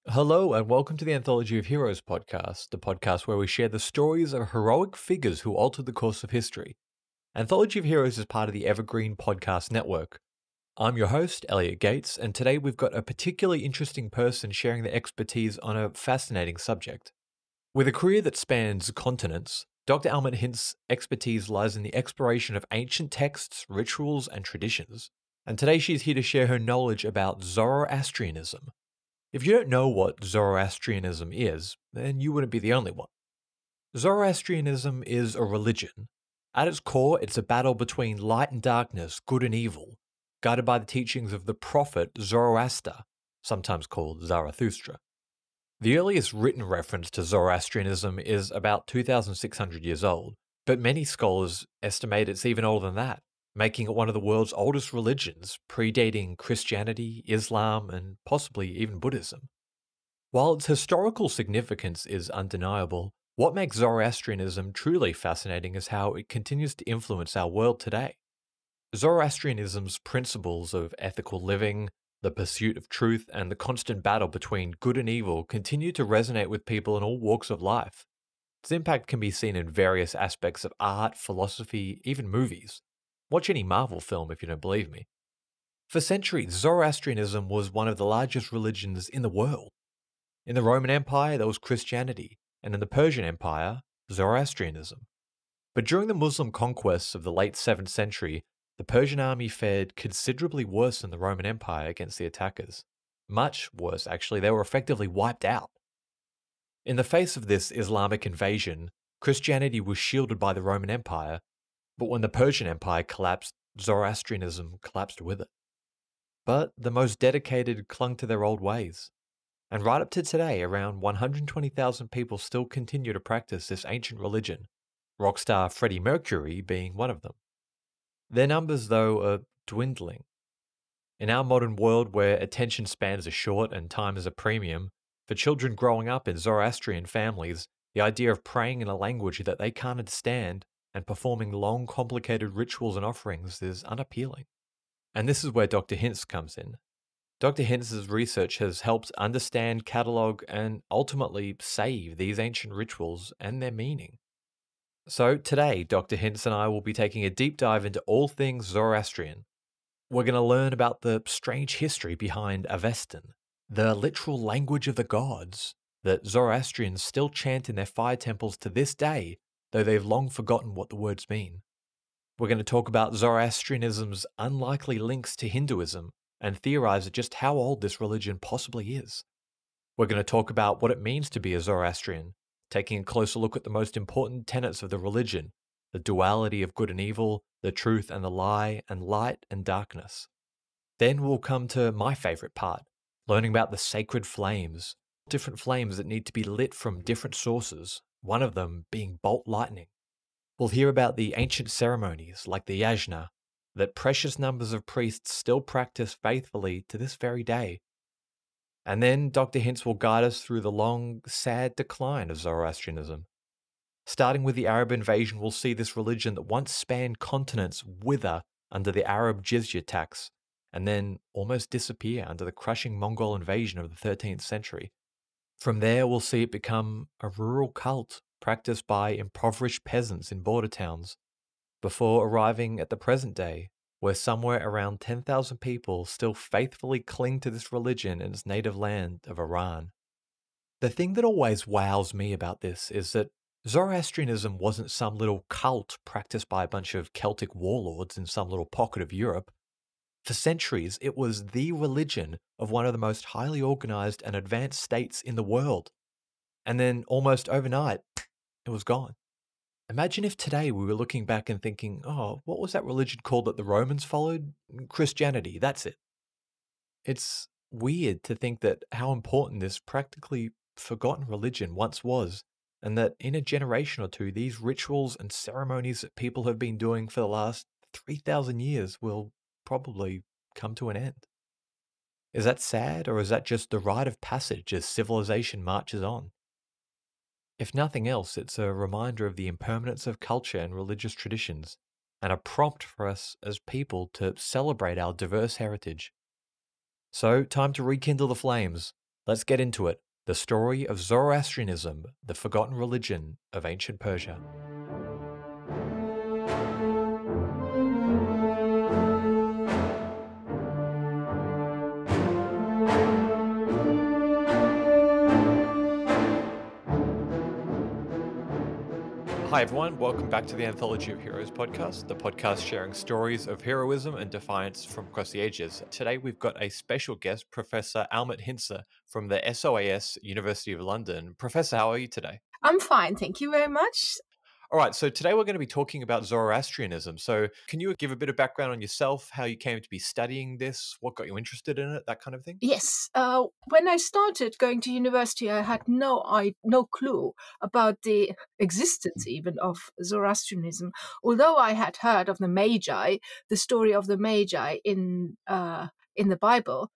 Hello, and welcome to the Anthology of Heroes podcast, the podcast where we share the stories of heroic figures who altered the course of history. Anthology of Heroes is part of the Evergreen Podcast Network. I'm your host, Elliot Gates, and today we've got a particularly interesting person sharing their expertise on a fascinating subject. With a career that spans continents, Dr. Almut Hintze's expertise lies in the exploration of ancient texts, rituals, and traditions. And today she's here to share her knowledge about Zoroastrianism. If you don't know what Zoroastrianism is, then you wouldn't be the only one. Zoroastrianism is a religion. At its core, it's a battle between light and darkness, good and evil, guided by the teachings of the prophet Zoroaster, sometimes called Zarathustra. The earliest written reference to Zoroastrianism is about 2,600 years old, but many scholars estimate it's even older than that, making it one of the world's oldest religions, predating Christianity, Islam, and possibly even Buddhism. While its historical significance is undeniable, what makes Zoroastrianism truly fascinating is how it continues to influence our world today. Zoroastrianism's principles of ethical living, the pursuit of truth, and the constant battle between good and evil continue to resonate with people in all walks of life. Its impact can be seen in various aspects of art, philosophy, even movies. Watch any Marvel film if you don't believe me. For centuries, Zoroastrianism was one of the largest religions in the world. In the Roman Empire, there was Christianity, and in the Persian Empire, Zoroastrianism. But during the Muslim conquests of the late 7th century, the Persian army fared considerably worse than the Roman Empire against the attackers. Much worse, actually, they were effectively wiped out. In the face of this Islamic invasion, Christianity was shielded by the Roman Empire, but when the Persian Empire collapsed, Zoroastrianism collapsed with it. But the most dedicated clung to their old ways. And right up to today, around 120,000 people still continue to practice this ancient religion, rock star Freddie Mercury being one of them. Their numbers, though, are dwindling. In our modern world where attention spans are short and time is a premium, for children growing up in Zoroastrian families, the idea of praying in a language that they can't understand and performing long, complicated rituals and offerings is unappealing. And this is where Dr. Hintze comes in. Dr. Hintze's research has helped understand, catalogue, and ultimately save these ancient rituals and their meaning. So today, Dr. Hintze and I will be taking a deep dive into all things Zoroastrian. We're going to learn about the strange history behind Avestan, the literal language of the gods that Zoroastrians still chant in their fire temples to this day, though they've long forgotten what the words mean. We're going to talk about Zoroastrianism's unlikely links to Hinduism and theorize just how old this religion possibly is. We're going to talk about what it means to be a Zoroastrian, taking a closer look at the most important tenets of the religion, the duality of good and evil, the truth and the lie, and light and darkness. Then we'll come to my favorite part, learning about the sacred flames, different flames that need to be lit from different sources, one of them being bolt lightning. We'll hear about the ancient ceremonies like the Yasna that precious numbers of priests still practice faithfully to this very day. And then Dr. Hintze will guide us through the long, sad decline of Zoroastrianism. Starting with the Arab invasion, we'll see this religion that once spanned continents wither under the Arab jizya tax, and then almost disappear under the crushing Mongol invasion of the 13th century. From there, we'll see it become a rural cult practiced by impoverished peasants in border towns, before arriving at the present day, where somewhere around 10,000 people still faithfully cling to this religion in its native land of Iran. The thing that always wows me about this is that Zoroastrianism wasn't some little cult practiced by a bunch of Celtic warlords in some little pocket of Europe. For centuries, it was the religion of one of the most highly organized and advanced states in the world. And then almost overnight, it was gone. Imagine if today we were looking back and thinking, oh, what was that religion called that the Romans followed? Christianity, that's it. It's weird to think that how important this practically forgotten religion once was, and that in a generation or two, these rituals and ceremonies that people have been doing for the last 3,000 years will probably come to an end. Is that sad, or is that just the rite of passage as civilization marches on? If nothing else, it's a reminder of the impermanence of culture and religious traditions, and a prompt for us as people to celebrate our diverse heritage. So, time to rekindle the flames. Let's get into it. The story of Zoroastrianism, the forgotten religion of ancient Persia. Hi everyone, welcome back to the Anthology of Heroes podcast, the podcast sharing stories of heroism and defiance from across the ages. Today we've got a special guest, Professor Almut Hintze from the SOAS University of London. Professor, how are you today? I'm fine, thank you very much. All right, so today we're going to be talking about Zoroastrianism. So can you give a bit of background on yourself, how you came to be studying this, what got you interested in it, that kind of thing? Yes, when I started going to university, I had no clue about the existence even of Zoroastrianism. Although I had heard of the Magi, the story of the Magi in the Bible,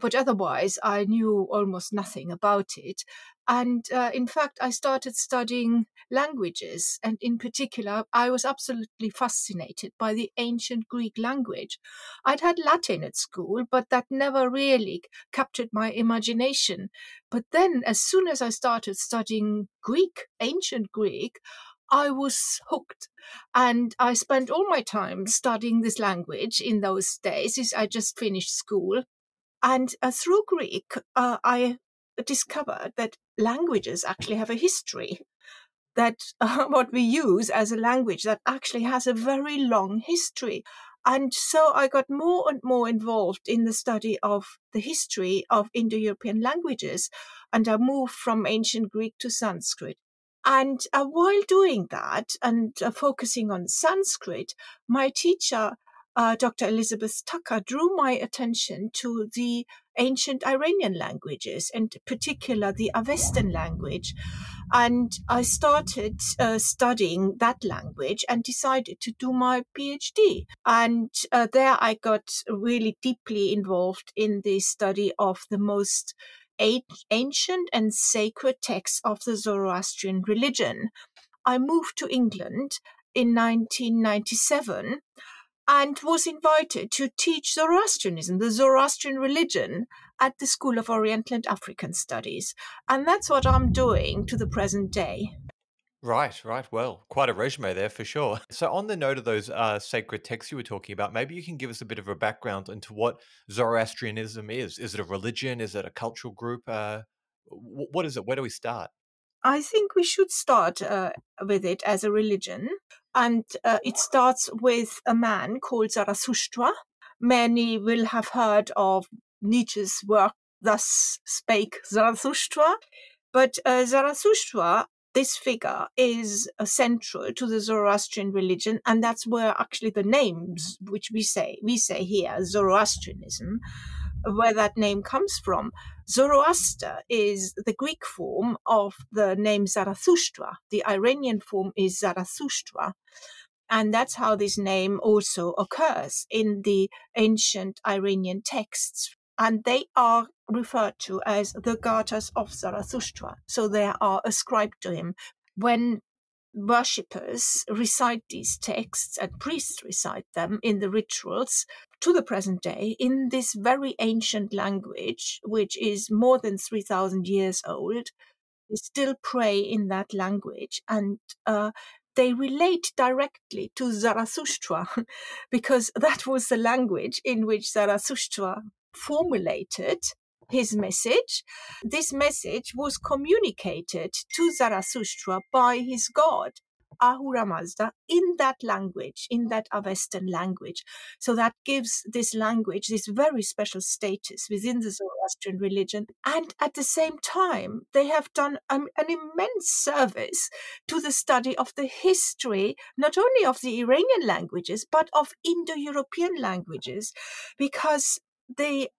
but otherwise, I knew almost nothing about it. And in fact, I started studying languages. And in particular, I was absolutely fascinated by the ancient Greek language. I'd had Latin at school, but that never really captured my imagination. But then, as soon as I started studying Greek, ancient Greek, I was hooked. And I spent all my time studying this language in those days. I just finished school. And through Greek, I discovered that languages actually have a history, that what we use as a language that actually has a very long history. And so I got more and more involved in the study of the history of Indo-European languages, and I moved from ancient Greek to Sanskrit. And while doing that and focusing on Sanskrit, my teacher, Dr. Elizabeth Tucker, drew my attention to the ancient Iranian languages, and in particular the Avestan language. And I started studying that language and decided to do my PhD. And there I got really deeply involved in the study of the most ancient and sacred texts of the Zoroastrian religion. I moved to England in 1997 and was invited to teach Zoroastrianism, the Zoroastrian religion, at the School of Oriental and African Studies. And that's what I'm doing to the present day. Right. Well, quite a resume there for sure. So, on the note of those sacred texts you were talking about, maybe you can give us a bit of a background into what Zoroastrianism is. Is it a religion? Is it a cultural group? What is it? Where do we start? I think we should start with it as a religion. And it starts with a man called Zarathustra. Many will have heard of Nietzsche's work, Thus Spake Zarathustra. But Zarathustra, this figure, is central to the Zoroastrian religion, and that's where actually the names, which we say here, Zoroastrianism, where that name comes from. Zoroaster is the Greek form of the name Zarathustra. The Iranian form is Zarathustra. And that's how this name also occurs in the ancient Iranian texts. And they are referred to as the Gathas of Zarathustra. So they are ascribed to him. When worshippers recite these texts and priests recite them in the rituals to the present day in this very ancient language, which is more than 3,000 years old, they still pray in that language. And they relate directly to Zarathustra because that was the language in which Zarathustra formulated his message. This message was communicated to Zarathustra by his god, Ahura Mazda, in that language, in that Avestan language. So that gives this language this very special status within the Zoroastrian religion. And at the same time, they have done an immense service to the study of the history, not only of the Iranian languages, but of Indo-European languages, because the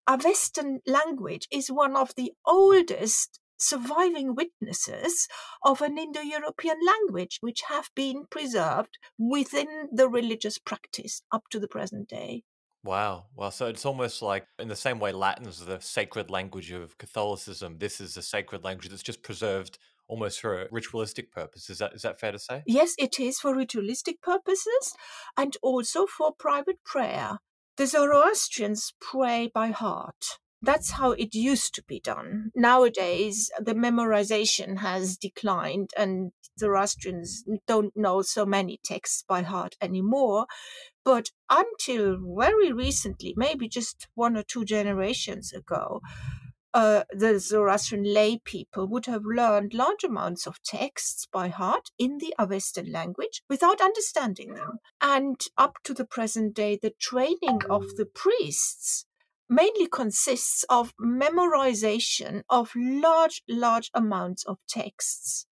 Avestan language is one of the oldest surviving witnesses of an Indo-European language, which have been preserved within the religious practice up to the present day. Wow. Well, so it's almost like in the same way Latin is the sacred language of Catholicism, this is a sacred language that's just preserved almost for a ritualistic purpose. Is that fair to say? Yes, it is for ritualistic purposes and also for private prayer. The Zoroastrians pray by heart. That's how it used to be done. Nowadays, the memorization has declined and Zoroastrians don't know so many texts by heart anymore. But until very recently, maybe just 1 or 2 generations ago, the Zoroastrian lay people would have learned large amounts of texts by heart in the Avestan language without understanding them. And up to the present day, the training of the priests mainly consists of memorization of large amounts of texts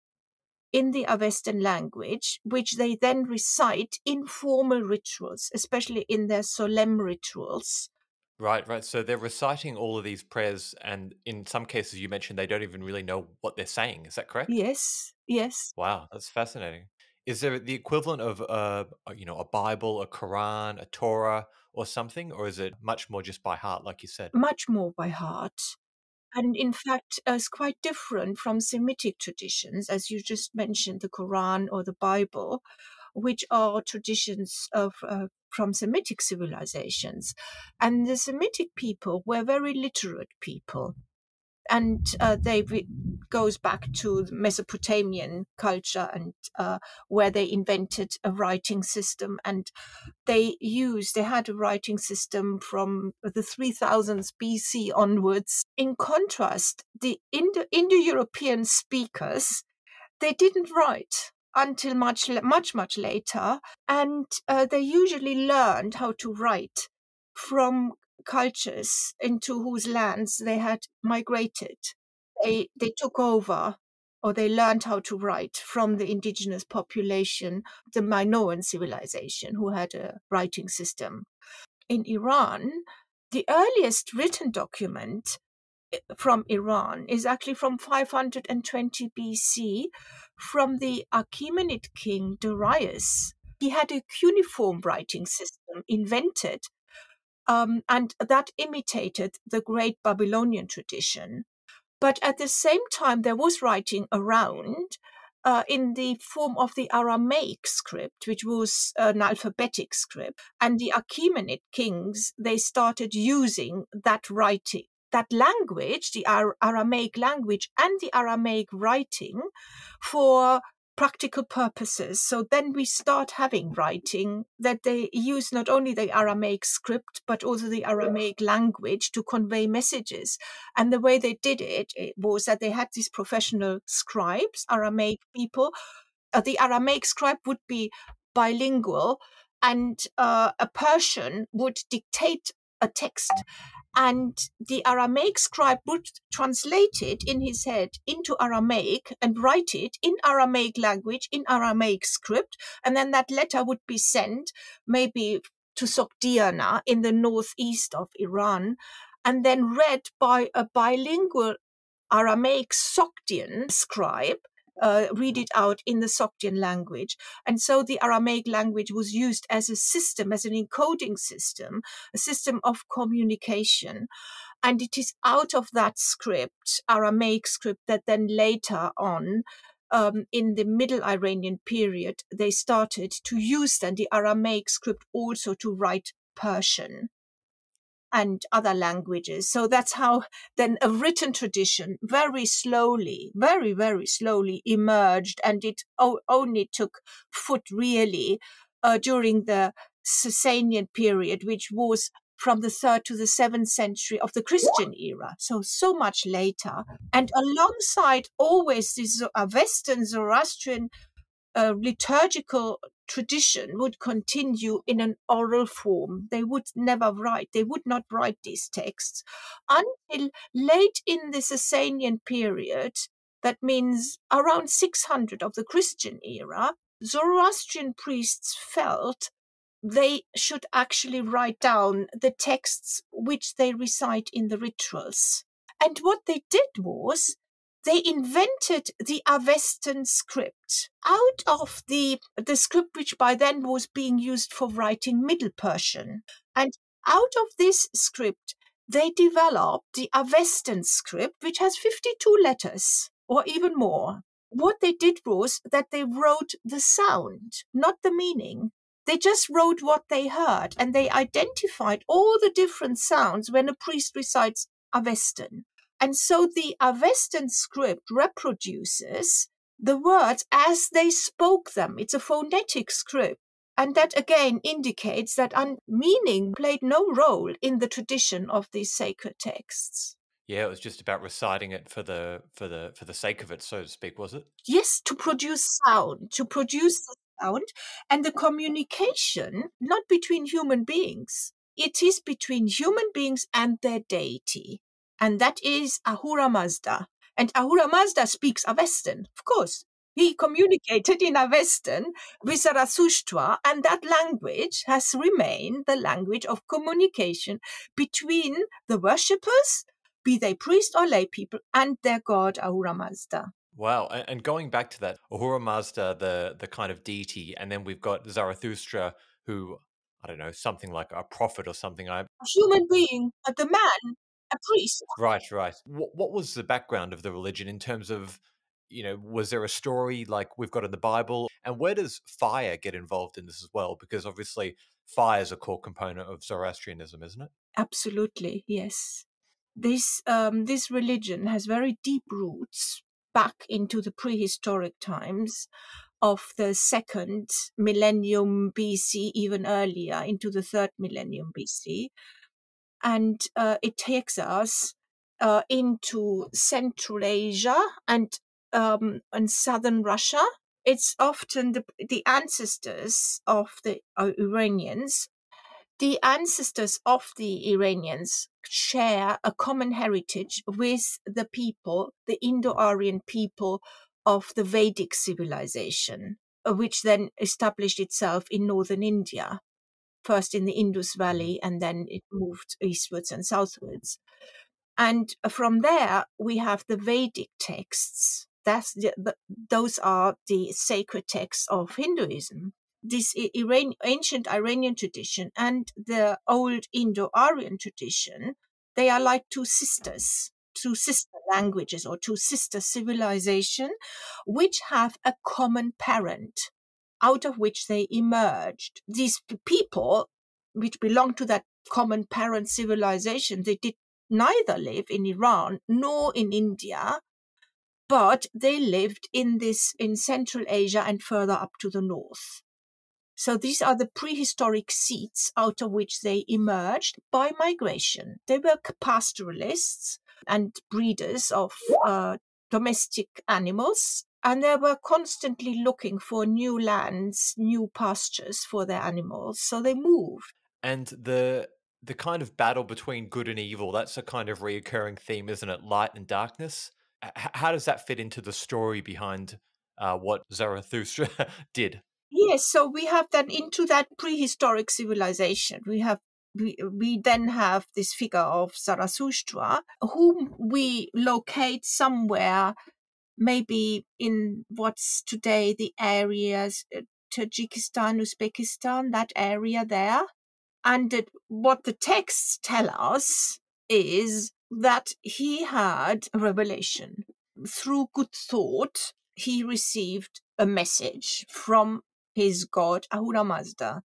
in the Avestan language, which they then recite in formal rituals, especially in their solemn rituals. Right. So they're reciting all of these prayers, and in some cases, you mentioned they don't even really know what they're saying. Is that correct? Yes, yes. Wow, that's fascinating. Is there the equivalent of a Bible, a Quran, a Torah, or something, or is it much more just by heart, like you said? Much more by heart. And in fact, is quite different from Semitic traditions, as you just mentioned, the Quran or the Bible, which are traditions of from Semitic civilizations. And the Semitic people were very literate people. And goes back to the Mesopotamian culture and where they invented a writing system, and they had a writing system from the 3000s BC onwards. In contrast, the Indo-European speakers, they didn't write until much later, and they usually learned how to write from cultures into whose lands they had migrated. They took over, or they learned how to write from the indigenous population, the Minoan civilization, who had a writing system. In Iran, the earliest written document from Iran is actually from 520 BC, from the Achaemenid king Darius. He had a cuneiform writing system invented, and that imitated the great Babylonian tradition. But at the same time, there was writing around in the form of the Aramaic script, which was an alphabetic script. And the Achaemenid kings, they started using that writing, that language, the Aramaic language and the Aramaic writing, for practical purposes. So then we start having writing that they use not only the Aramaic script, but also the Aramaic language to convey messages. And the way they did it was that they had these professional scribes, Aramaic people. The Aramaic scribe would be bilingual, and a Persian would dictate a text, and the Aramaic scribe would translate it in his head into Aramaic and write it in Aramaic language, in Aramaic script, and then that letter would be sent maybe to Sogdiana in the northeast of Iran, and then read by a bilingual Aramaic Sogdian scribe, read it out in the Sogdian language. And so the Aramaic language was used as a system, as an encoding system, a system of communication. And it is out of that script, Aramaic script, that then later on, in the Middle Iranian period, they started to use then the Aramaic script also to write Persian and other languages. So that's how then a written tradition very slowly, very, very slowly emerged. And it only took foot really during the Sasanian period, which was from the 3rd to the 7th century of the Christian era. So much later. And alongside always this Avestan Zoroastrian liturgical tradition would continue in an oral form. They would never write. They would not write these texts until late in the Sasanian period. That means around 600 of the Christian era. Zoroastrian priests felt they should actually write down the texts which they recite in the rituals. And what they did was they invented the Avestan script out of the script which by then was being used for writing Middle Persian. And out of this script, they developed the Avestan script, which has 52 letters or even more. What they did was that they wrote the sound, not the meaning. They just wrote what they heard, and they identified all the different sounds when a priest recites Avestan. And so the Avestan script reproduces the words as they spoke them. It's a phonetic script. And that again indicates that meaning played no role in the tradition of these sacred texts. Yeah, it was just about reciting it for the sake of it, so to speak, was it? Yes, to produce sound, the sound, and the communication, not between human beings. It is between human beings and their deity. And that is Ahura Mazda. And Ahura Mazda speaks Avestan, of course. He communicated in Avestan with Zarathustra, and that language has remained the language of communication between the worshippers, be they priests or lay people, and their god Ahura Mazda. Wow, and going back to that, Ahura Mazda, the kind of deity, and then we've got Zarathustra, who, I don't know, something like a prophet or something. A human being, the man, a priest. Right, right. What was the background of the religion in terms of, was there a story like we've got in the Bible? And where does fire get involved in this as well? Because obviously fire is a core component of Zoroastrianism, isn't it? Absolutely, yes. This religion has very deep roots back into the prehistoric times of the second millennium BC, even earlier, into the third millennium BC. And it takes us into Central Asia and southern Russia. It's often the ancestors of the Iranians. The ancestors of the Iranians share a common heritage with the people, the Indo-Aryan people of the Vedic civilization, which then established itself in northern India, first in the Indus Valley, and then it moved eastwards and southwards. And from there, we have the Vedic texts. Those are the sacred texts of Hinduism. This ancient Iranian tradition and the old Indo-Aryan tradition, they are like two sister languages or two sister civilizations, which have a common parent, out of which they emerged. These people, which belong to that common parent civilization, they did neither live in Iran nor in India, but they lived in Central Asia and further up to the north. So these are the prehistoric seats out of which they emerged by migration. They were pastoralists and breeders of domestic animals, and they were constantly looking for new lands, new pastures for their animals. So they moved. And the kind of battle between good and evil, that's a kind of reoccurring theme, isn't it? Light and darkness. How does that fit into the story behind what Zarathustra did? Yes, so we have then into that prehistoric civilization, we then have this figure of Zarathustra, whom we locate somewhere, maybe in what's today the areas, Tajikistan, Uzbekistan, that area there. And what the texts tell us is that he had a revelation. Through good thought, he received a message from his god Ahura Mazda.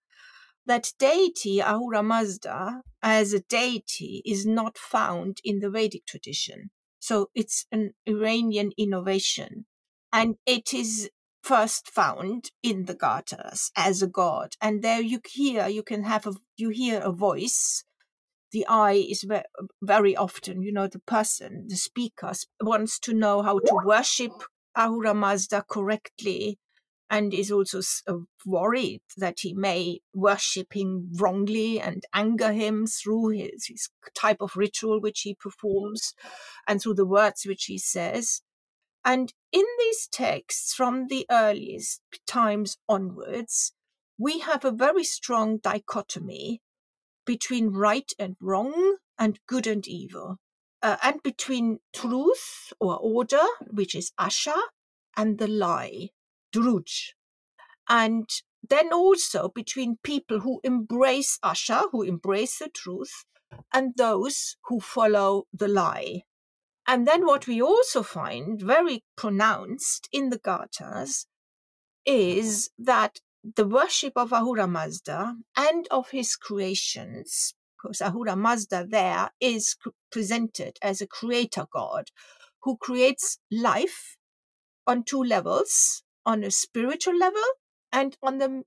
That deity Ahura Mazda as a deity is not found in the Vedic tradition. So it's an Iranian innovation. And it is first found in the Gathas as a god. And there you hear a voice. The eye is very often, the speaker wants to know how to worship Ahura Mazda correctly, and is also worried that he may worship him wrongly and anger him through his type of ritual which he performs and through the words which he says. And in these texts from the earliest times onwards, we have a very strong dichotomy between right and wrong and good and evil, and between truth or order, which is Asha, and the lie, Druj. And then also between people who embrace Asha, who embrace the truth, and those who follow the lie. And then what we also find very pronounced in the Gathas is that the worship of Ahura Mazda and of his creations because Ahura Mazda there is presented as a creator god who creates life on two levels, on a spiritual level and on the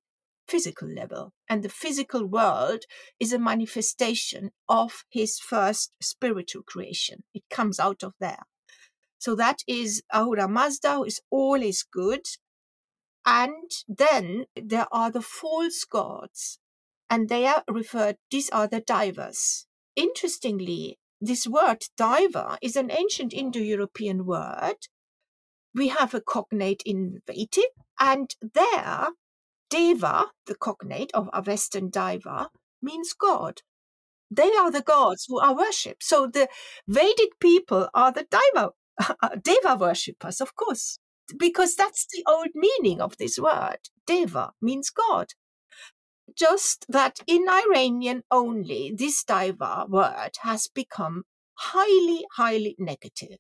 physical level. And the physical world is a manifestation of his first spiritual creation. It comes out of there. So that is Ahura Mazda, who is always good. And then there are the false gods, and they are referred, these are the divers. Interestingly, this word diver is an ancient Indo-European word. We have a cognate in Vedic, and there, Deva, the cognate of Avestan diver, means God. They are the gods who are worshipped. So the Vedic people are the Deva worshippers, of course, because that's the old meaning of this word. Deva means God. Just that in Iranian only, this Deva word has become highly, highly negative.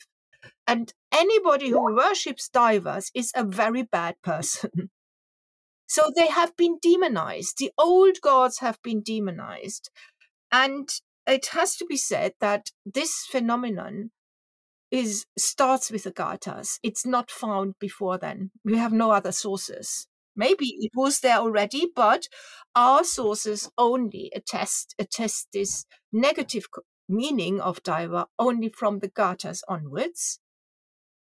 And anybody who worships divers is a very bad person. So they have been demonized. The old gods have been demonized. And it has to be said that this phenomenon starts with the Gathas. It's not found before then. We have no other sources. Maybe it was there already, but our sources only attest this negative meaning of diver only from the Gathas onwards.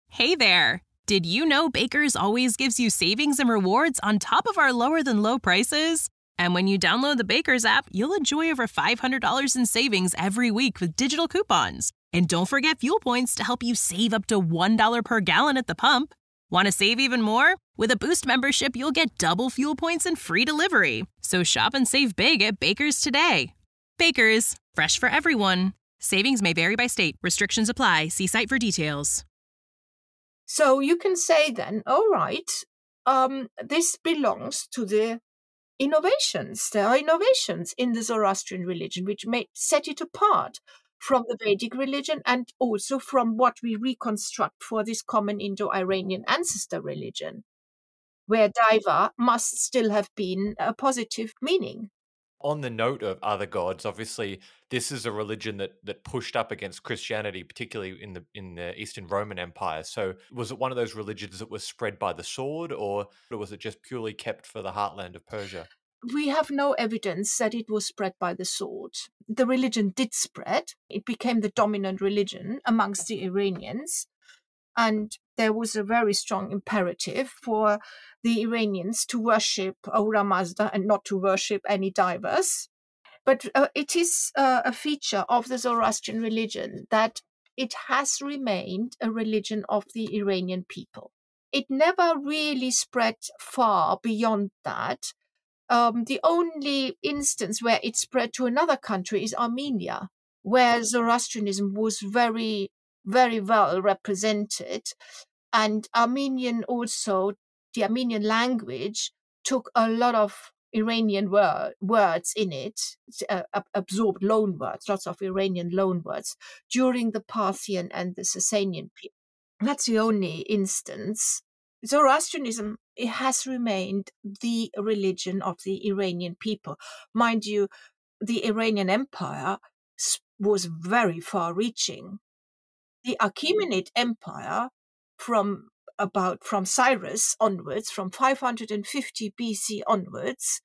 Hey there! Did you know Baker's always gives you savings and rewards on top of our lower than low prices? And when you download the Baker's app, you'll enjoy over $500 in savings every week with digital coupons. And don't forget fuel points to help you save up to $1 per gallon at the pump. Want to save even more? With a Boost membership, you'll get double fuel points and free delivery. So shop and save big at Baker's today. Baker's, fresh for everyone. Savings may vary by state. Restrictions apply. See site for details. So you can say then, all right, this belongs to the innovations. There are innovations in the Zoroastrian religion which may set it apart from the Vedic religion and also from what we reconstruct for this common Indo-Iranian ancestor religion, where Daiva must still have been a positive meaning. On the note of other gods, obviously, this is a religion that pushed up against Christianity, particularly in the Eastern Roman Empire. So was it one of those religions that was spread by the sword, or was it just purely kept for the heartland of Persia? We have no evidence that it was spread by the sword. The religion did spread. It became the dominant religion amongst the Iranians. And there was a very strong imperative for the Iranians to worship Ahura Mazda and not to worship any divers. But it is a feature of the Zoroastrian religion that it has remained a religion of the Iranian people. It never really spread far beyond that. The only instance where it spread to another country is Armenia, where Zoroastrianism was very, very well represented. And the Armenian language took a lot of Iranian words in it, absorbed loan words, lots of Iranian loan words, during the Parthian and the Sasanian period. That's the only instance. Zoroastrianism, it has remained the religion of the Iranian people. Mind you, the Iranian Empire was very far-reaching. The Achaemenid Empire, from Cyrus onwards, from 550 BC onwards,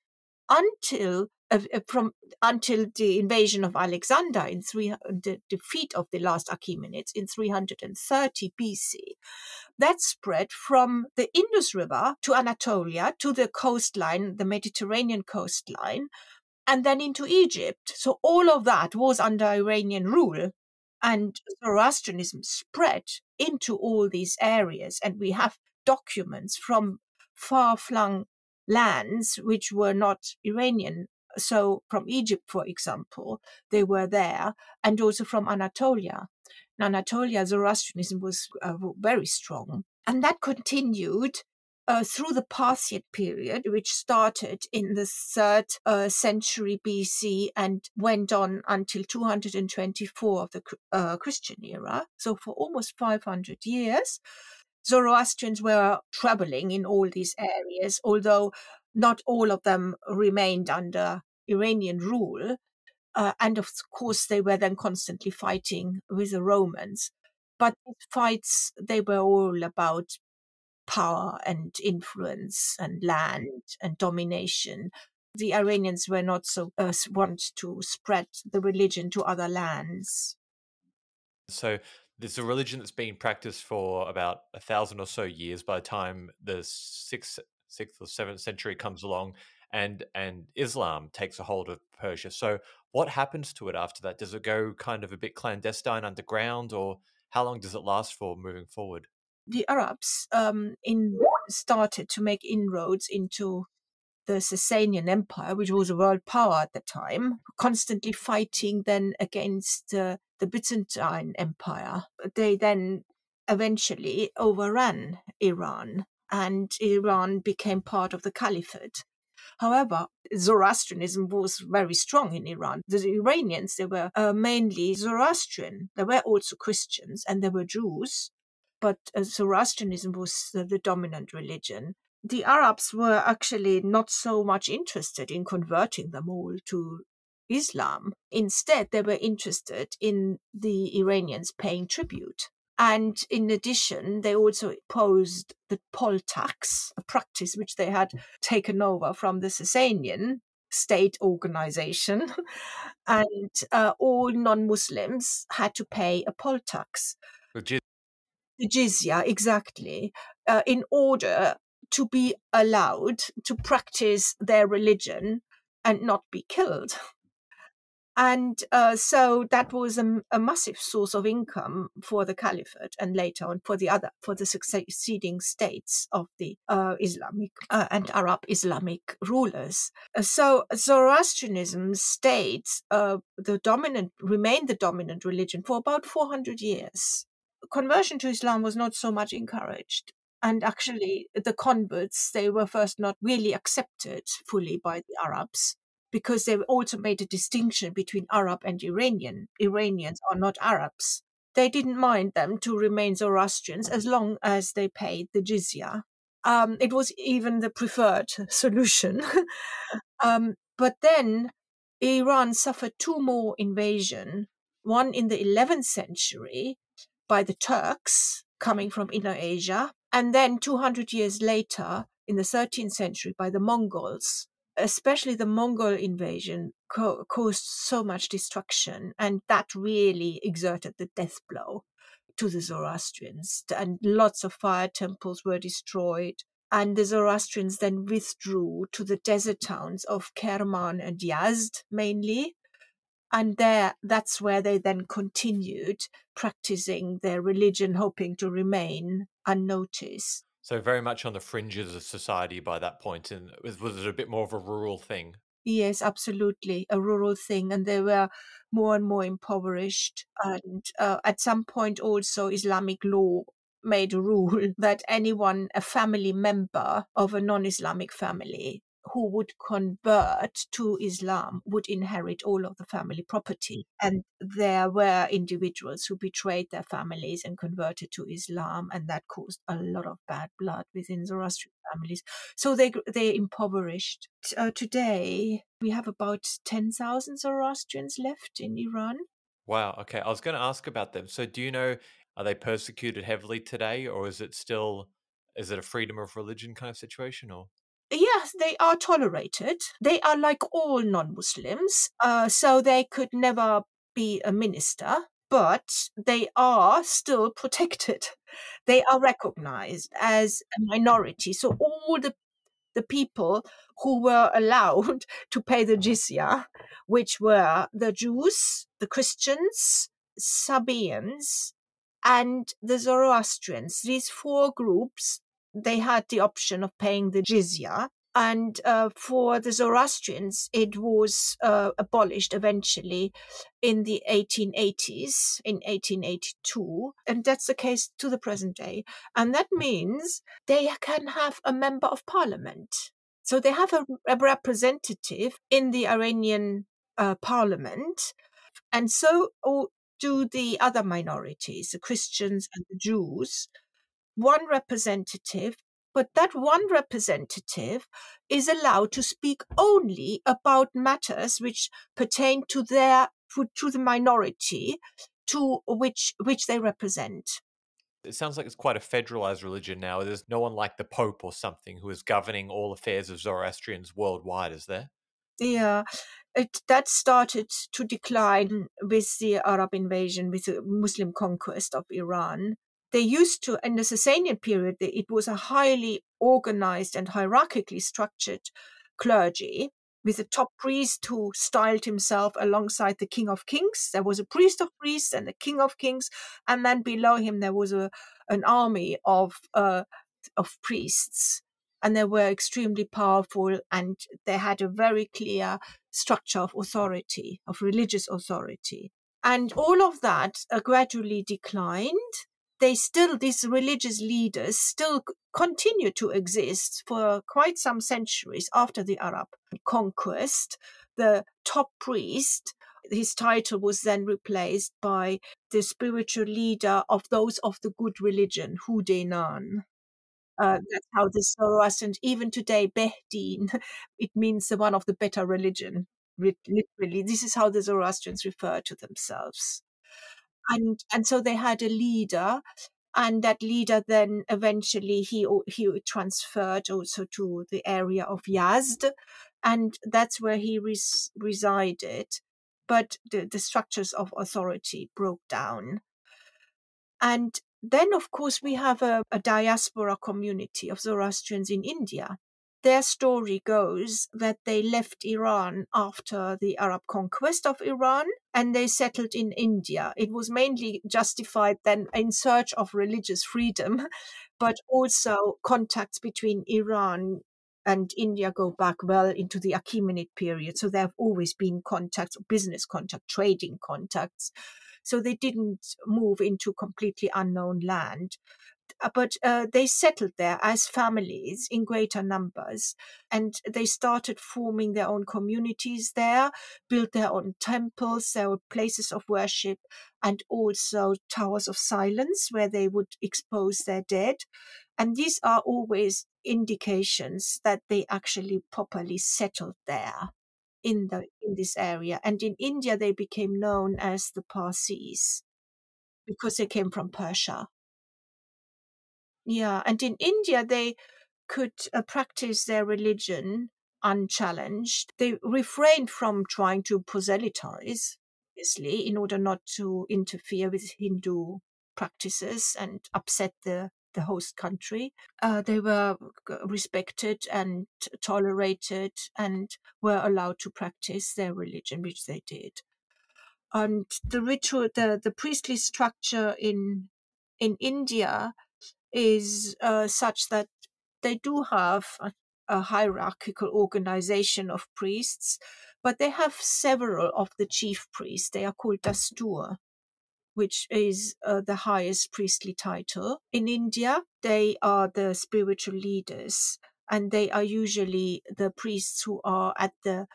until the invasion of Alexander the defeat of the last Achaemenids in 330 BC, that spread from the Indus River to Anatolia, to the coastline, the Mediterranean coastline, and then into Egypt. So all of that was under Iranian rule. And Zoroastrianism spread into all these areas. And we have documents from far-flung lands which were not Iranian. So from Egypt, for example, they were there, and also from Anatolia. In Anatolia, Zoroastrianism was very strong. And that continued through the Parthian period, which started in the 3rd century BC and went on until 224 of the Christian era. So for almost 500 years, Zoroastrians were traveling in all these areas, although not all of them remained under Iranian rule. And of course, they were then constantly fighting with the Romans. But these fights, they were all about power and influence and land and domination. The Iranians were not so want to spread the religion to other lands. So there's a religion that's been practiced for about 1,000 or so years by the time the sixth or seventh century comes along, and Islam takes a hold of Persia. So what happens to it after that? Does it go kind of a bit clandestine underground, or how long does it last for moving forward? The Arabs started to make inroads into the Sasanian Empire, which was a world power at the time, constantly fighting then against the Byzantine Empire. They then eventually overran Iran, and Iran became part of the Caliphate. However, Zoroastrianism was very strong in Iran. The Iranians, they were mainly Zoroastrian. There were also Christians and there were Jews, but Zoroastrianism was the dominant religion. The Arabs were actually not so much interested in converting them all to Islam. Instead, they were interested in the Iranians paying tribute. And in addition, they also imposed the poll tax, a practice which they had taken over from the Sasanian state organization. And all non-Muslims had to pay a poll tax. The Jizya, exactly, in order to be allowed to practice their religion and not be killed. And so that was a massive source of income for the Caliphate, and later on for the succeeding states of the Islamic and Arab Islamic rulers. So Zoroastrianism stayed remained the dominant religion for about 400 years. Conversion to Islam was not so much encouraged. And actually, the converts, they were first not really accepted fully by the Arabs, because they also made a distinction between Arab and Iranian. Iranians are not Arabs. They didn't mind them to remain Zoroastrians as long as they paid the jizya. It was even the preferred solution. But then Iran suffered two more invasions, one in the 11th century by the Turks coming from Inner Asia, and then 200 years later in the 13th century by the Mongols. Especially the Mongol invasion caused so much destruction, and that really exerted the death blow to the Zoroastrians. And lots of fire temples were destroyed, and the Zoroastrians then withdrew to the desert towns of Kerman and Yazd mainly. And that's where they then continued practicing their religion, hoping to remain unnoticed. So very much on the fringes of society by that point, and was it a bit more of a rural thing? Yes, absolutely, a rural thing, and they were more and more impoverished. And at some point, also Islamic law made a rule that anyone, a family member of a non-Islamic family, who would convert to Islam would inherit all of the family property. And there were individuals who betrayed their families and converted to Islam, and that caused a lot of bad blood within Zoroastrian families. So they impoverished. Today, we have about 10,000 Zoroastrians left in Iran. Wow, okay. I was going to ask about them. So do you know, are they persecuted heavily today, or is it a freedom of religion kind of situation, or? Yes, they are tolerated. They are like all non-Muslims, so they could never be a minister, but they are still protected. They are recognized as a minority. So all the people who were allowed to pay the jizya, which were the Jews, the Christians, Sabaeans, and the Zoroastrians, these four groups, they had the option of paying the jizya. And for the Zoroastrians, it was abolished eventually in the 1880s, in 1882. And that's the case to the present day. And that means they can have a member of parliament. So they have a representative in the Iranian parliament. And so do the other minorities, the Christians and the Jews. One representative But that one representative is allowed to speak only about matters which pertain to the minority to which they represent. It sounds like it's quite a federalized religion now. There's no one like the Pope or something who is governing all affairs of Zoroastrians worldwide, is there? Yeah, that started to decline with the Arab invasion, with the Muslim conquest of Iran. They used to, in the Sasanian period, it was a highly organized and hierarchically structured clergy, with a top priest who styled himself alongside the King of Kings. There was a priest of priests and a King of Kings, and then below him there was an army of priests. And they were extremely powerful, and they had a very clear structure of authority, of religious authority. And all of that gradually declined. These religious leaders still continue to exist for quite some centuries after the Arab conquest. The top priest, his title was then replaced by the spiritual leader of those of the good religion, Hudenan. That's how the Zoroastrians, even today, Behdin, it means the one of the better religion. Literally, this is how the Zoroastrians refer to themselves. And so they had a leader, and that leader then eventually he transferred also to the area of Yazd, and that's where he resided. But the structures of authority broke down. And then, of course, we have a diaspora community of Zoroastrians in India. Their story goes that they left Iran after the Arab conquest of Iran, and they settled in India. It was mainly justified then in search of religious freedom, but also contacts between Iran and India go back well into the Achaemenid period. So there have always been contacts, business contact, trading contacts. So they didn't move into completely unknown land. But they settled there as families in greater numbers, and they started forming their own communities there, built their own temples, their own places of worship, and also towers of silence where they would expose their dead. And these are always indications that they actually properly settled there in this area. And in India, they became known as the Parsis because they came from Persia. Yeah, and in India, they could practice their religion unchallenged. They refrained from trying to proselytize, obviously, in order not to interfere with Hindu practices and upset the host country. They were respected and tolerated and were allowed to practice their religion, which they did. And the ritual, the priestly structure in India is such that they do have a hierarchical organization of priests, but they have several of the chief priests. They are called dastur, which is the highest priestly title. In India, they are the spiritual leaders, and they are usually the priests who are at the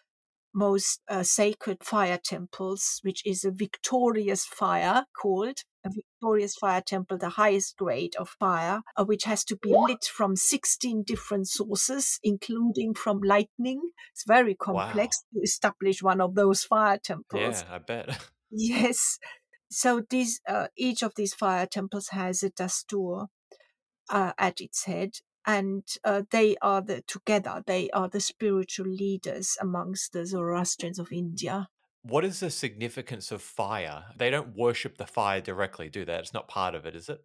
most sacred fire temples, which is a victorious fire called a victorious fire temple, the highest grade of fire, which has to be lit from 16 different sources, including from lightning. It's very complex to establish one of those fire temples. Yeah, I bet. Yes. So these each of these fire temples has a dastur at its head. And they are the spiritual leaders amongst the Zoroastrians of India. What is the significance of fire? They don't worship the fire directly, do they? It's not part of it, is it?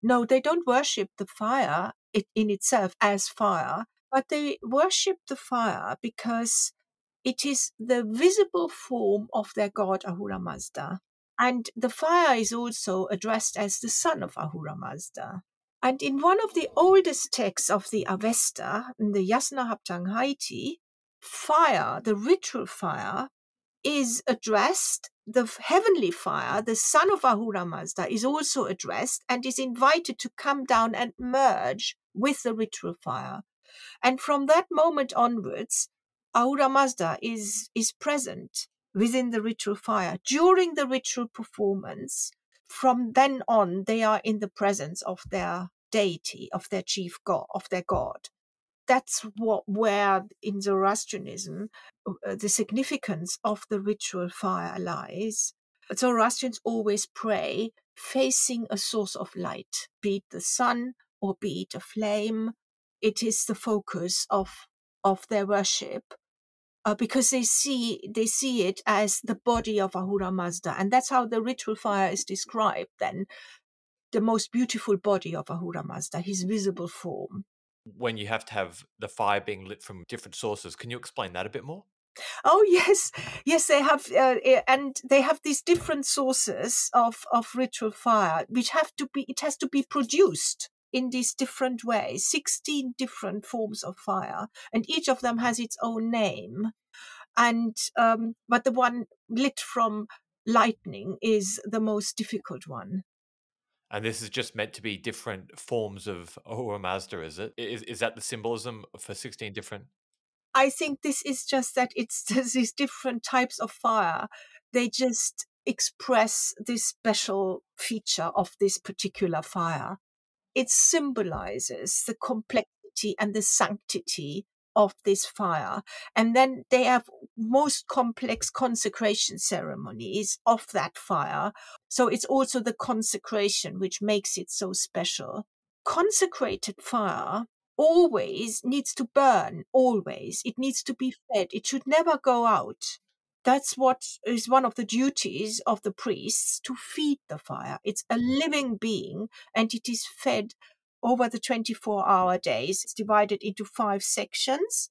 No, they don't worship the fire in itself as fire, but they worship the fire because it is the visible form of their god Ahura Mazda. And the fire is also addressed as the son of Ahura Mazda. And in one of the oldest texts of the Avesta, in the Yasna Haptanghaiti, fire, the ritual fire, is addressed. The heavenly fire, the son of Ahura Mazda, is also addressed and is invited to come down and merge with the ritual fire. And from that moment onwards, Ahura Mazda is present within the ritual fire during the ritual performance. From then on, they are in the presence of their deity, of their chief god, of their god. That's where in Zoroastrianism the significance of the ritual fire lies. Zoroastrians always pray facing a source of light, be it the sun or be it a flame. It is the focus of their worship, because they see it as the body of Ahura Mazda, and that's how the ritual fire is described. Then, the most beautiful body of Ahura Mazda, his visible form. When you have to have the fire being lit from different sources, can you explain that a bit more? Oh yes, they have, and they have these different sources of ritual fire, which has to be produced in these different ways. 16 different forms of fire, and each of them has its own name. And but the one lit from lightning is the most difficult one. And this is just meant to be different forms of Ahura Mazda, is it? Is that the symbolism for 16 different? I think this is just that it's these different types of fire. They just express this special feature of this particular fire. It symbolizes the complexity and the sanctity of this fire. And then they have most complex consecration ceremonies of that fire. So it's also the consecration which makes it so special. Consecrated fire always needs to burn, always. It needs to be fed. It should never go out. That's what is one of the duties of the priests, to feed the fire. It's a living being, and it is fed over the 24-hour days. It's divided into 5 sections.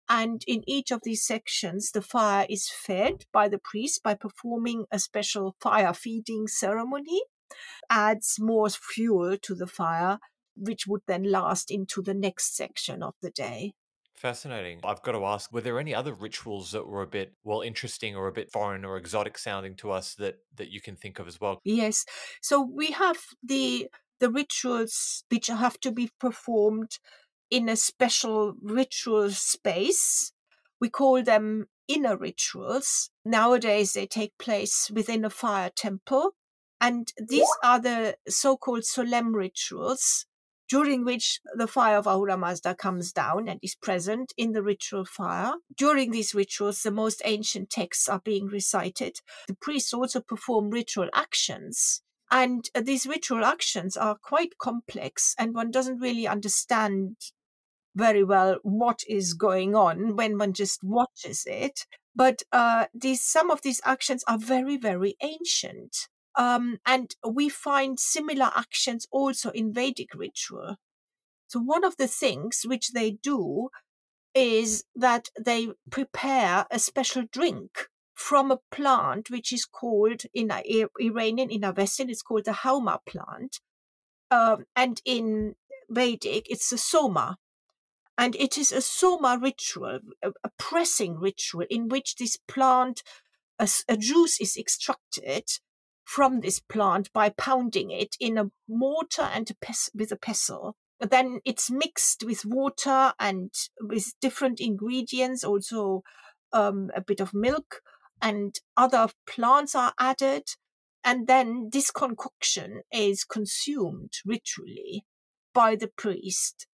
And in each of these sections, the fire is fed by the priest by performing a special fire feeding ceremony, adds more fuel to the fire, which would then last into the next section of the day. Fascinating. I've got to ask, were there any other rituals that were a bit, interesting or a bit foreign or exotic sounding to us that you can think of as well? Yes. So we have the rituals which have to be performed in a special ritual space. We call them inner rituals. Nowadays, they take place within a fire temple. And these are the so-called solemn rituals, during which the fire of Ahura Mazda comes down and is present in the ritual fire. During these rituals, the most ancient texts are being recited. The priests also perform ritual actions. And these ritual actions are quite complex, and one doesn't really understand very well what is going on when one just watches it. But some of these actions are very, very ancient. And we find similar actions also in Vedic ritual. So one of the things which they do is that they prepare a special drink from a plant which is called, in Iranian, in Avestan, it's called the hauma plant. And in Vedic, it's the soma. And it is a soma ritual, a pressing ritual, in which this plant, a juice is extracted from this plant by pounding it in a mortar and with a pestle. Then it's mixed with water and with different ingredients, also a bit of milk, and other plants are added. And then this concoction is consumed ritually by the priest.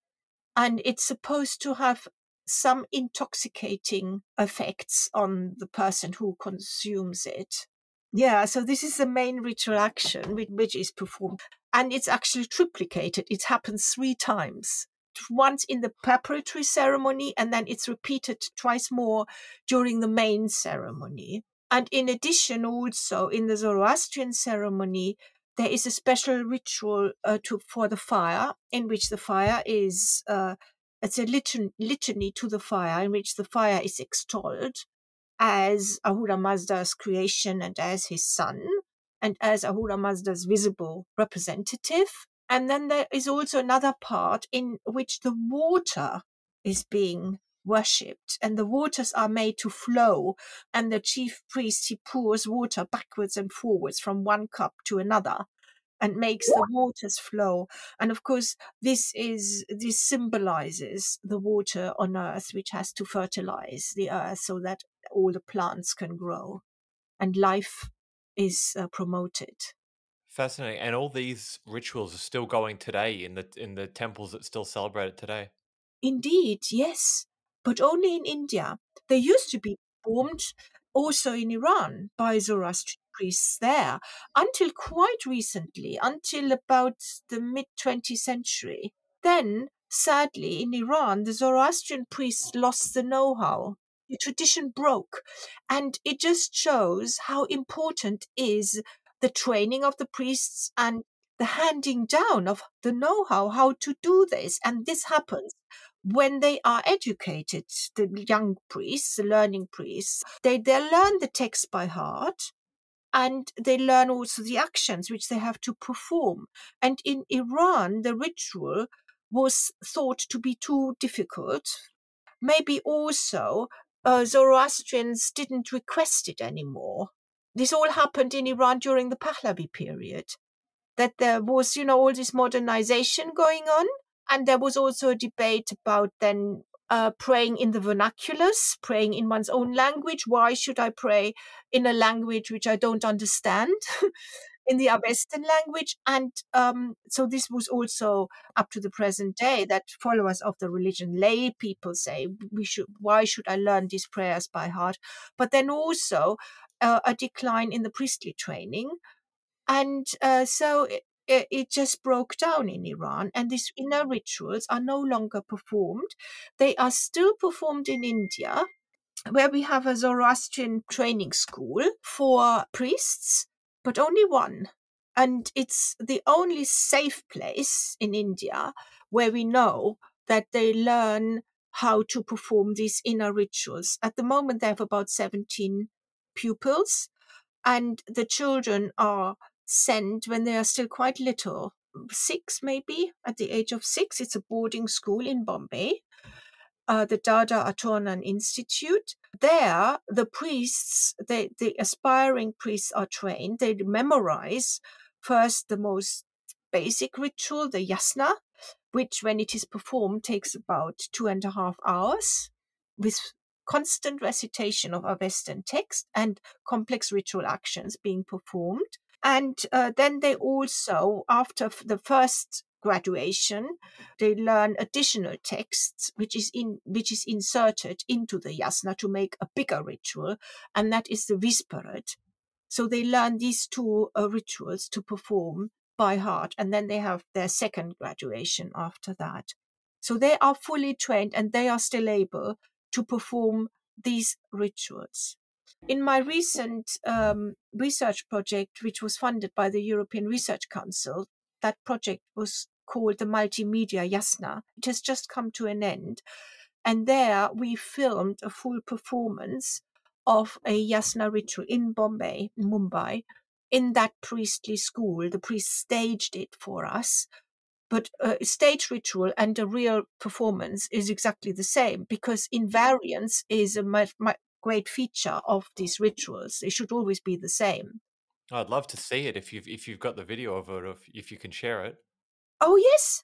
And it's supposed to have some intoxicating effects on the person who consumes it. Yeah, so this is the main ritual action which is performed. And it's actually triplicated. It happens 3 times. Once in the preparatory ceremony, and then it's repeated twice more during the main ceremony. And in addition, also in the Zoroastrian ceremony, there is a special ritual for the fire, in which the fire is, it's a litany to the fire, in which the fire is extolled as Ahura Mazda's creation and as his son, and as Ahura Mazda's visible representative. And then there is also another part in which the water is being worshipped, and the waters are made to flow, and the chief priest, he pours water backwards and forwards from one cup to another and makes the waters flow. And of course, this symbolizes the water on earth, which has to fertilize the earth so that all the plants can grow and life is promoted. Fascinating. And all these rituals are still going today in the temples that still celebrate it today. Indeed, yes, but only in India. They used to be performed also in Iran by Zoroastrian priests there until quite recently, until about the mid 20th century. Then, sadly, in Iran, the Zoroastrian priests lost the know how. The tradition broke, and it just shows how important is the training of the priests and the handing down of the know how to do this. And this happens when they are educated, the young priests, the learning priests, they learn the text by heart, and they learn also the actions which they have to perform. And in Iran, the ritual was thought to be too difficult. Maybe also Zoroastrians didn't request it anymore. This all happened in Iran during the Pahlavi period, that there was, all this modernization going on. And there was also a debate about then praying in the vernaculars, praying in one's own language. Why should I pray in a language which I don't understand? In the Avestan language. And so this was also up to the present day that followers of the religion, lay people say, why should I learn these prayers by heart? But then also a decline in the priestly training. And so it just broke down in Iran, and these inner rituals are no longer performed. They are still performed in India, where we have a Zoroastrian training school for priests, but only one. And it's the only safe place in India where we know that they learn how to perform these inner rituals. At the moment, they have about 17 pupils, and the children are sent when they are still quite little, 6 maybe, at the age of 6. It's a boarding school in Bombay, the Dada Atornan Institute. There, the priests, the aspiring priests are trained. They memorize first the most basic ritual, the Yasna, which when it is performed takes about 2.5 hours, with constant recitation of Avestan text and complex ritual actions being performed. And then they also, after the first graduation, they learn additional texts, which is inserted into the Yasna to make a bigger ritual, and that is the Visparat. So they learn these two rituals to perform by heart, and then they have their second graduation after that. So they are fully trained, and they are still able to perform these rituals. In my recent research project, which was funded by the European Research Council, that project was called the Multimedia Yasna. It has just come to an end. And there we filmed a full performance of a Yasna ritual in Mumbai, in that priestly school. The priest staged it for us. But a stage ritual and a real performance is exactly the same, because invariance is a great feature of these rituals. They should always be the same. I'd love to see it if you've got the video of it, or if you can share it. Oh yes,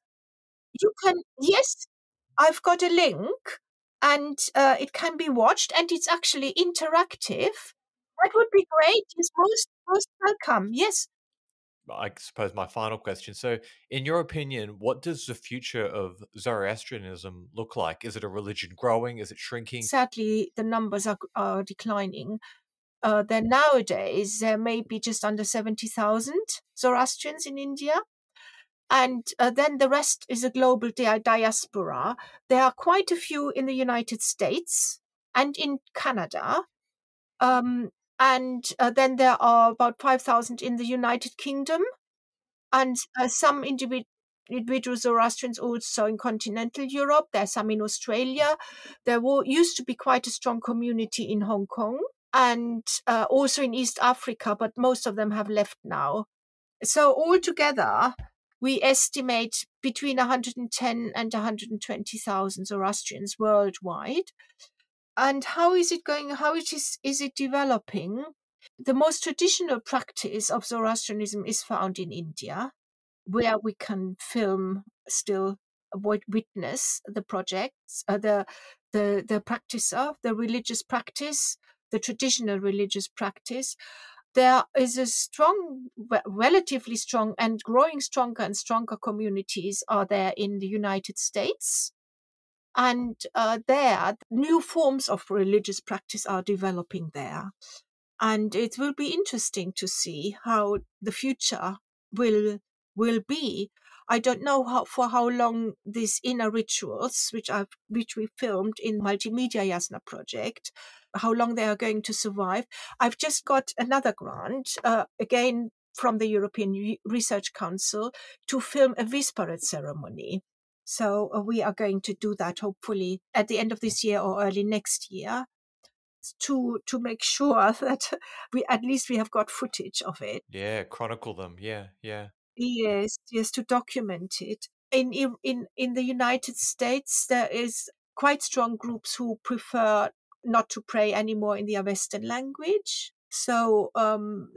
you can. Yes, I've got a link, and it can be watched, and it's actually interactive. That would be great. It's most welcome. Yes. I suppose my final question. So, in your opinion, what does the future of Zoroastrianism look like? Is it a religion growing? Is it shrinking? Sadly, the numbers are declining. Then nowadays, there may be just under 70,000 Zoroastrians in India. And then the rest is a global diaspora. There are quite a few in the United States and in Canada. And then there are about 5,000 in the United Kingdom, and some individual Zoroastrians also in continental Europe. There are some in Australia. There used to be quite a strong community in Hong Kong, and also in East Africa, but most of them have left now. So altogether, we estimate between 110 and 120,000 Zoroastrians worldwide. And how is it going? How is it developing? The most traditional practice of Zoroastrianism is found in India, where we can still witness the projects, the practice of the religious practice, the traditional religious practice. there is a strong, relatively strong and growing stronger and stronger communities are there in the United States. And there, new forms of religious practice are developing there. And it will be interesting to see how the future will be. I don't know for how long these inner rituals, which we filmed in Multimedia Yasna project, how long they are going to survive. I've just got another grant, again from the European Research Council, to film a Whispered ceremony. So we are going to do that hopefully at the end of this year or early next year, to make sure that we have got footage of it. Yeah, chronicle them. Yeah. Yes, to document it. In the United States, there is quite strong groups who prefer not to pray anymore in the Avestan language. So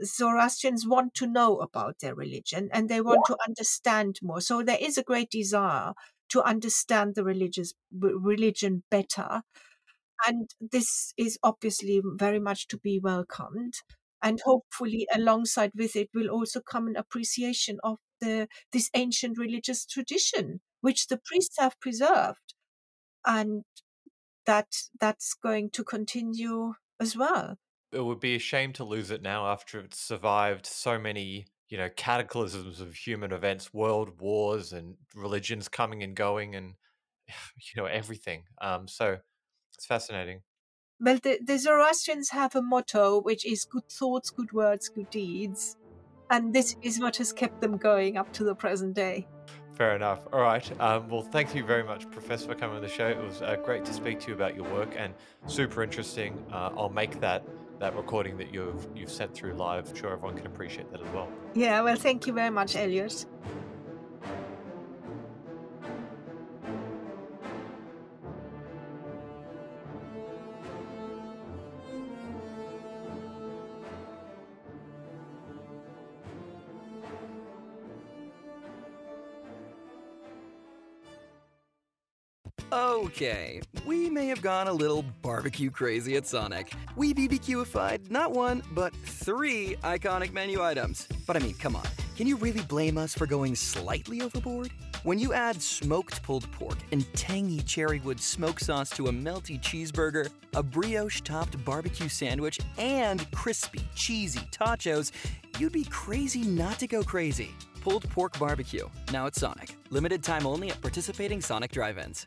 Zoroastrians want to know about their religion and they want to understand more. So there is a great desire to understand the religion better. And this is obviously very much to be welcomed. And hopefully alongside with it will also come an appreciation of this ancient religious tradition, which the priests have preserved. And that's going to continue as well. It would be a shame to lose it now after it's survived so many, cataclysms of human events, world wars and religions coming and going and, everything. So it's fascinating. Well, the Zoroastrians have a motto, which is good thoughts, good words, good deeds. And this is what has kept them going up to the present day. Fair enough. All right. Well, thank you very much, Professor, for coming on the show. It was great to speak to you about your work and super interesting. I'll make that recording that you've sent through live. I'm sure everyone can appreciate that as well. Yeah, well, thank you very much, Elliot. Okay, we may have gone a little barbecue crazy at Sonic. We BBQified not one, but 3 iconic menu items. But I mean, come on, can you really blame us for going slightly overboard? When you add smoked pulled pork and tangy cherrywood smoke sauce to a melty cheeseburger, a brioche-topped barbecue sandwich, and crispy, cheesy tachos, you'd be crazy not to go crazy. Pulled pork barbecue, now at Sonic. Limited time only at participating Sonic drive-ins.